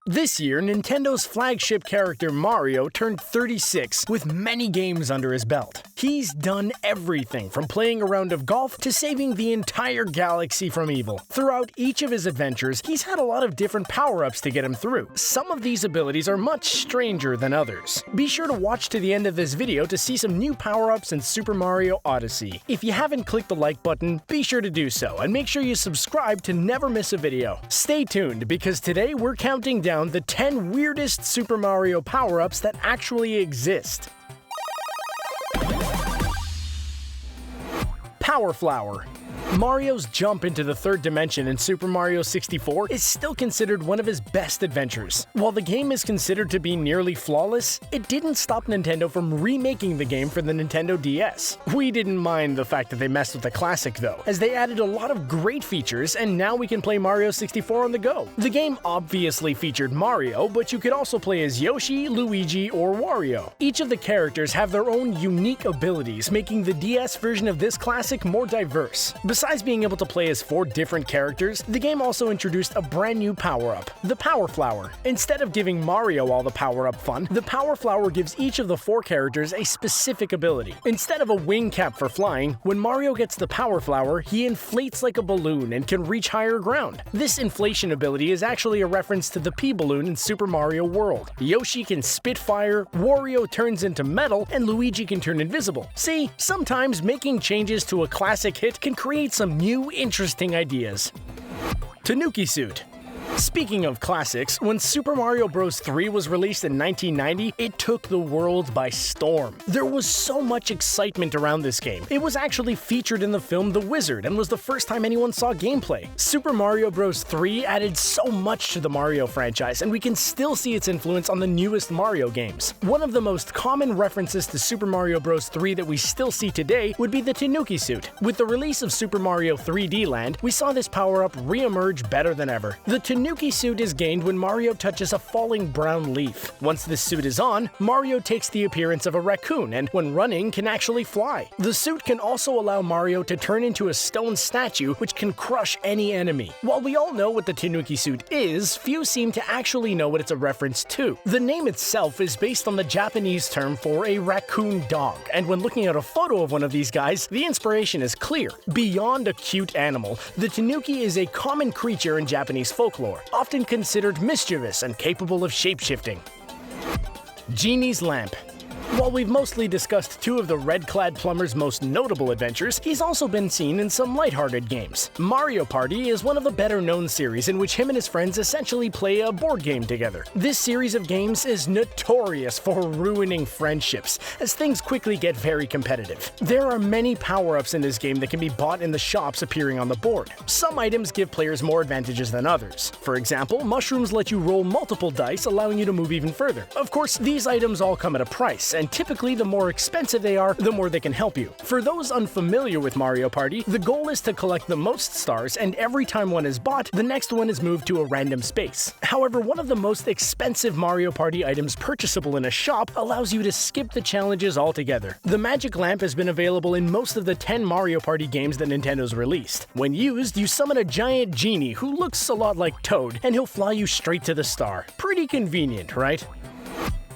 This year, Nintendo's flagship character Mario turned 36 with many games under his belt. He's done everything from playing a round of golf to saving the entire galaxy from evil. Throughout each of his adventures, he's had a lot of different power-ups to get him through. Some of these abilities are much stranger than others. Be sure to watch to the end of this video to see some new power-ups in Super Mario Odyssey. If you haven't clicked the like button, be sure to do so, and make sure you subscribe to never miss a video. Stay tuned, because today we're counting down the 10 weirdest Super Mario power-ups that actually exist. Power Flower. Mario's jump into the third dimension in Super Mario 64 is still considered one of his best adventures. While the game is considered to be nearly flawless, it didn't stop Nintendo from remaking the game for the Nintendo DS. We didn't mind the fact that they messed with the classic though, as they added a lot of great features, and now we can play Mario 64 on the go. The game obviously featured Mario, but you could also play as Yoshi, Luigi, or Wario. Each of the characters have their own unique abilities, making the DS version of this classic more diverse. Besides being able to play as 4 different characters, the game also introduced a brand new power-up, the Power Flower. Instead of giving Mario all the power-up fun, the Power Flower gives each of the 4 characters a specific ability. Instead of a wing cap for flying, when Mario gets the Power Flower, he inflates like a balloon and can reach higher ground. This inflation ability is actually a reference to the P-Balloon in Super Mario World. Yoshi can spit fire, Wario turns into metal, and Luigi can turn invisible. See, sometimes making changes to a classic hit can create some new, interesting ideas. TANOOKI suit. Speaking of classics, when Super Mario Bros. 3 was released in 1990, it took the world by storm. There was so much excitement around this game. It was actually featured in the film The Wizard and was the first time anyone saw gameplay. Super Mario Bros. 3 added so much to the Mario franchise, and we can still see its influence on the newest Mario games. One of the most common references to Super Mario Bros. 3 that we still see today would be the TANOOKI suit. With the release of Super Mario 3D Land, we saw this power-up re-emerge better than ever. The TANOOKI suit is gained when Mario touches a falling brown leaf. Once this suit is on, Mario takes the appearance of a raccoon and, when running, can actually fly. The suit can also allow Mario to turn into a stone statue which can crush any enemy. While we all know what the TANOOKI suit is, few seem to actually know what it's a reference to. The name itself is based on the Japanese term for a raccoon dog, and when looking at a photo of one of these guys, the inspiration is clear. Beyond a cute animal, the TANOOKI is a common creature in Japanese folklore, often considered mischievous and capable of shape-shifting. GENIE'S lamp. While we've mostly discussed 2 of the red-clad plumber's most notable adventures, he's also been seen in some lighthearted games. Mario Party is one of the better-known series in which him and his friends essentially play a board game together. This series of games is notorious for ruining friendships, as things quickly get very competitive. There are many power-ups in this game that can be bought in the shops appearing on the board. Some items give players more advantages than others. For example, mushrooms let you roll multiple dice, allowing you to move even further. Of course, these items all come at a price, and typically the more expensive they are, the more they can help you. For those unfamiliar with Mario Party, the goal is to collect the most stars, and every time one is bought, the next one is moved to a random space. However, one of the most expensive Mario Party items purchasable in a shop allows you to skip the challenges altogether. The magic lamp has been available in most of the 10 Mario Party games that Nintendo's released. When used, you summon a giant genie who looks a lot like Toad, and he'll fly you straight to the star. Pretty convenient, right?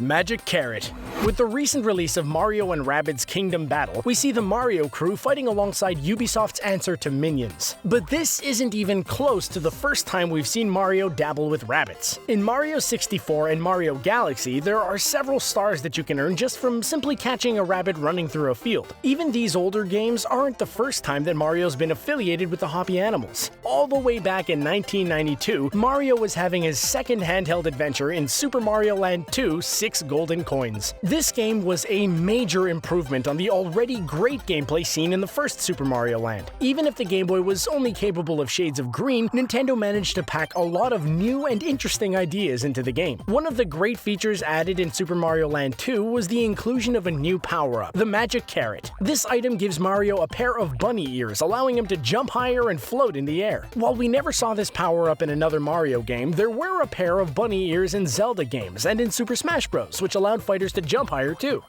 Magic Carrot. With the recent release of Mario and Rabbids Kingdom Battle, we see the Mario crew fighting alongside Ubisoft's answer to Minions. But this isn't even close to the first time we've seen Mario dabble with rabbits. In Mario 64 and Mario Galaxy, there are several stars that you can earn just from simply catching a rabbit running through a field. Even these older games aren't the first time that Mario's been affiliated with the Hoppy Animals. All the way back in 1992, Mario was having his second handheld adventure in Super Mario Land 2: 6 Golden Coins. This game was a major improvement on the already great gameplay seen in the first Super Mario Land. Even if the Game Boy was only capable of shades of green, Nintendo managed to pack a lot of new and interesting ideas into the game. One of the great features added in Super Mario Land 2 was the inclusion of a new power-up, the Magic Carrot. This item gives Mario a pair of bunny ears, allowing him to jump higher and float in the air. While we never saw this power-up in another Mario game, there were a pair of bunny ears in Zelda games and in Super Smash Bros., which allowed fighters to jump higher too.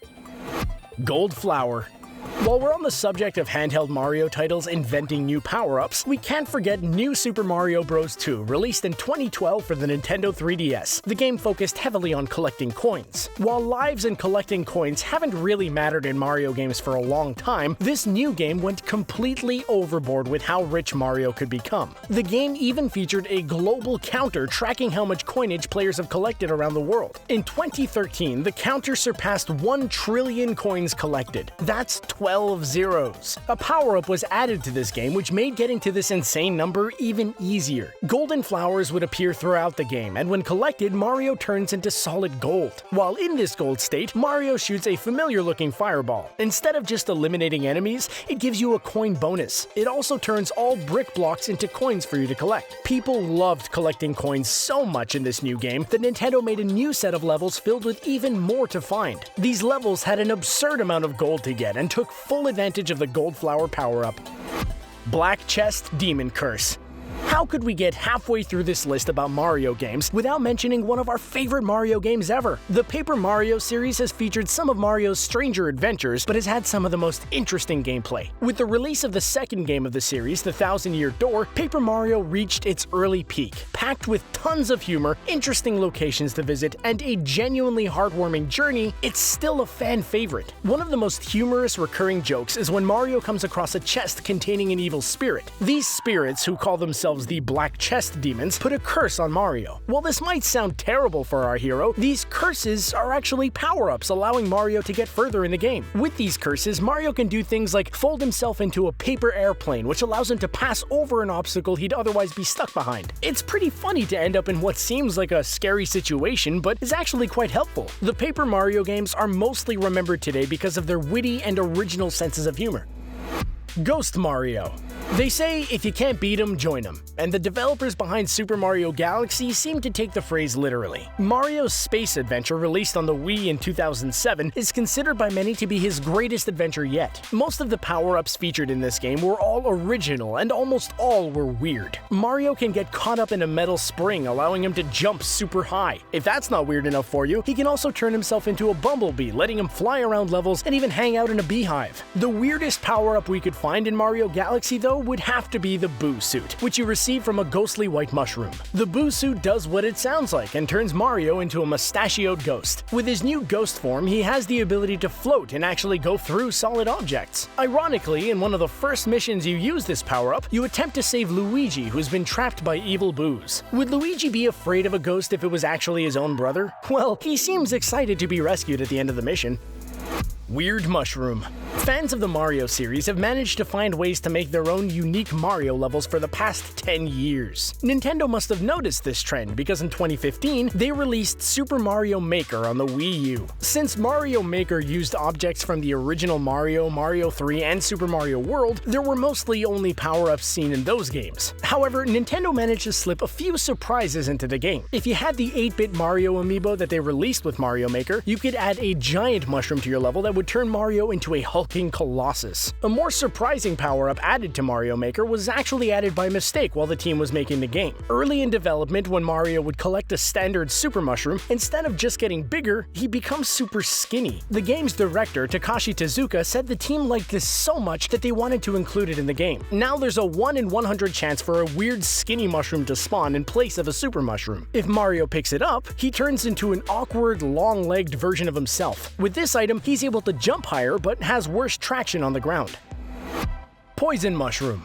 Gold Flower. While we're on the subject of handheld Mario titles inventing new power-ups, we can't forget New Super Mario Bros. 2, released in 2012 for the Nintendo 3DS. The game focused heavily on collecting coins. While lives and collecting coins haven't really mattered in Mario games for a long time, this new game went completely overboard with how rich Mario could become. The game even featured a global counter tracking how much coinage players have collected around the world. In 2013, the counter surpassed 1 trillion coins collected. That's 12 zeros. A power-up was added to this game which made getting to this insane number even easier. Golden flowers would appear throughout the game, and when collected, Mario turns into solid gold. While in this gold state, Mario shoots a familiar-looking fireball. Instead of just eliminating enemies, it gives you a coin bonus. It also turns all brick blocks into coins for you to collect. People loved collecting coins so much in this new game that Nintendo made a new set of levels filled with even more to find. These levels had an absurd amount of gold to get and took full advantage of the gold flower power-up. Black Chest Demon Curse. How could we get halfway through this list about Mario games without mentioning one of our favorite Mario games ever? The Paper Mario series has featured some of Mario's stranger adventures, but has had some of the most interesting gameplay. With the release of the second game of the series, The Thousand-Year Door, Paper Mario reached its early peak. Packed with tons of humor, interesting locations to visit, and a genuinely heartwarming journey, it's still a fan favorite. One of the most humorous recurring jokes is when Mario comes across a chest containing an evil spirit. These spirits, who call themselves the Black Chest Demons, put a curse on Mario. While this might sound terrible for our hero, these curses are actually power-ups allowing Mario to get further in the game. With these curses, Mario can do things like fold himself into a paper airplane, which allows him to pass over an obstacle he'd otherwise be stuck behind. It's pretty funny to end up in what seems like a scary situation, but is actually quite helpful. The Paper Mario games are mostly remembered today because of their witty and original senses of humor. Ghost Mario. They say if you can't beat 'em, join 'em, and the developers behind Super Mario Galaxy seem to take the phrase literally. Mario's space adventure, released on the Wii in 2007, is considered by many to be his greatest adventure yet. Most of the power-ups featured in this game were all original, and almost all were weird. Mario can get caught up in a metal spring, allowing him to jump super high. If that's not weird enough for you, he can also turn himself into a bumblebee, letting him fly around levels and even hang out in a beehive. The weirdest power-up we could find in Mario Galaxy, though, would have to be the Boo Suit, which you receive from a ghostly white mushroom. The Boo Suit does what it sounds like and turns Mario into a mustachioed ghost. With his new ghost form, he has the ability to float and actually go through solid objects. Ironically, in one of the first missions you use this power-up, you attempt to save Luigi, who's been trapped by evil boos. Would Luigi be afraid of a ghost if it was actually his own brother? Well, he seems excited to be rescued at the end of the mission. Weird Mushroom. Fans of the Mario series have managed to find ways to make their own unique Mario levels for the past 10 years. Nintendo must have noticed this trend because in 2015, they released Super Mario Maker on the Wii U. Since Mario Maker used objects from the original Mario, Mario 3, and Super Mario World, there were mostly only power-ups seen in those games. However, Nintendo managed to slip a few surprises into the game. If you had the 8-bit Mario amiibo that they released with Mario Maker, you could add a giant mushroom to your level that would turn Mario into a hulking colossus. A more surprising power-up added to Mario Maker was actually added by mistake while the team was making the game. Early in development, when Mario would collect a standard super mushroom, instead of just getting bigger, he becomes super skinny. The game's director, Takashi Tezuka, said the team liked this so much that they wanted to include it in the game. Now there's a 1 in 100 chance for a weird skinny mushroom to spawn in place of a super mushroom. If Mario picks it up, he turns into an awkward, long-legged version of himself. With this item, he's able to jump higher but has worse traction on the ground. Poison Mushroom.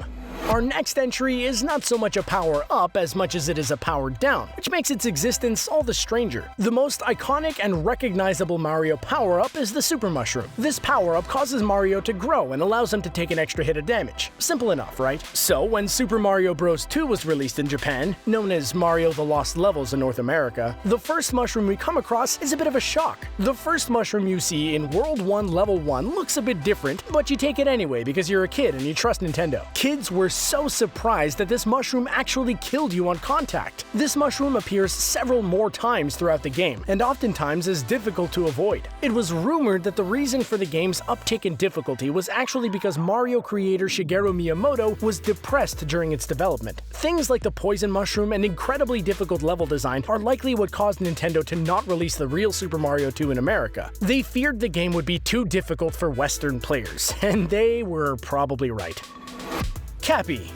Our next entry is not so much a power-up as much as it is a power-down, which makes its existence all the stranger. The most iconic and recognizable Mario power-up is the Super Mushroom. This power-up causes Mario to grow and allows him to take an extra hit of damage. Simple enough, right? So, when Super Mario Bros. 2 was released in Japan, known as Mario the Lost Levels in North America, the first mushroom we come across is a bit of a shock. The first mushroom you see in World 1 Level 1 looks a bit different, but you take it anyway because you're a kid and you trust Nintendo. Kids were so surprised that this mushroom actually killed you on contact. This mushroom appears several more times throughout the game, and oftentimes is difficult to avoid. It was rumored that the reason for the game's uptick in difficulty was actually because Mario creator Shigeru Miyamoto was depressed during its development. Things like the poison mushroom and incredibly difficult level design are likely what caused Nintendo to not release the real Super Mario 2 in America. They feared the game would be too difficult for Western players, and they were probably right. Cappy.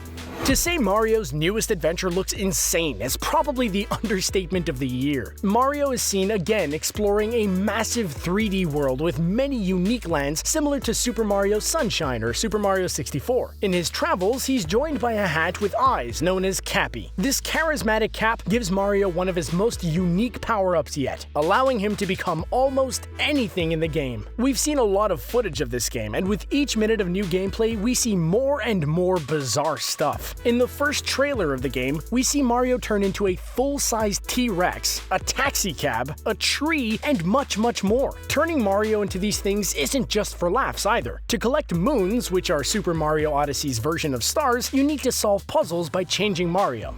To say Mario's newest adventure looks insane is probably the understatement of the year. Mario is seen again exploring a massive 3D world with many unique lands similar to Super Mario Sunshine or Super Mario 64. In his travels, he's joined by a hat with eyes known as Cappy. This charismatic cap gives Mario one of his most unique power-ups yet, allowing him to become almost anything in the game. We've seen a lot of footage of this game, and with each minute of new gameplay, we see more and more bizarre stuff. In the first trailer of the game, we see Mario turn into a full-sized T-Rex, a taxicab, a tree, and much more. Turning Mario into these things isn't just for laughs either. To collect moons, which are Super Mario Odyssey's version of stars, you need to solve puzzles by changing Mario.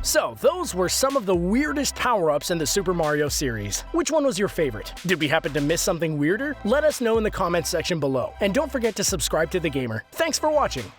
So, those were some of the weirdest power-ups in the Super Mario series. Which one was your favorite? Did we happen to miss something weirder? Let us know in the comments section below. And don't forget to subscribe to The Gamer. Thanks for watching!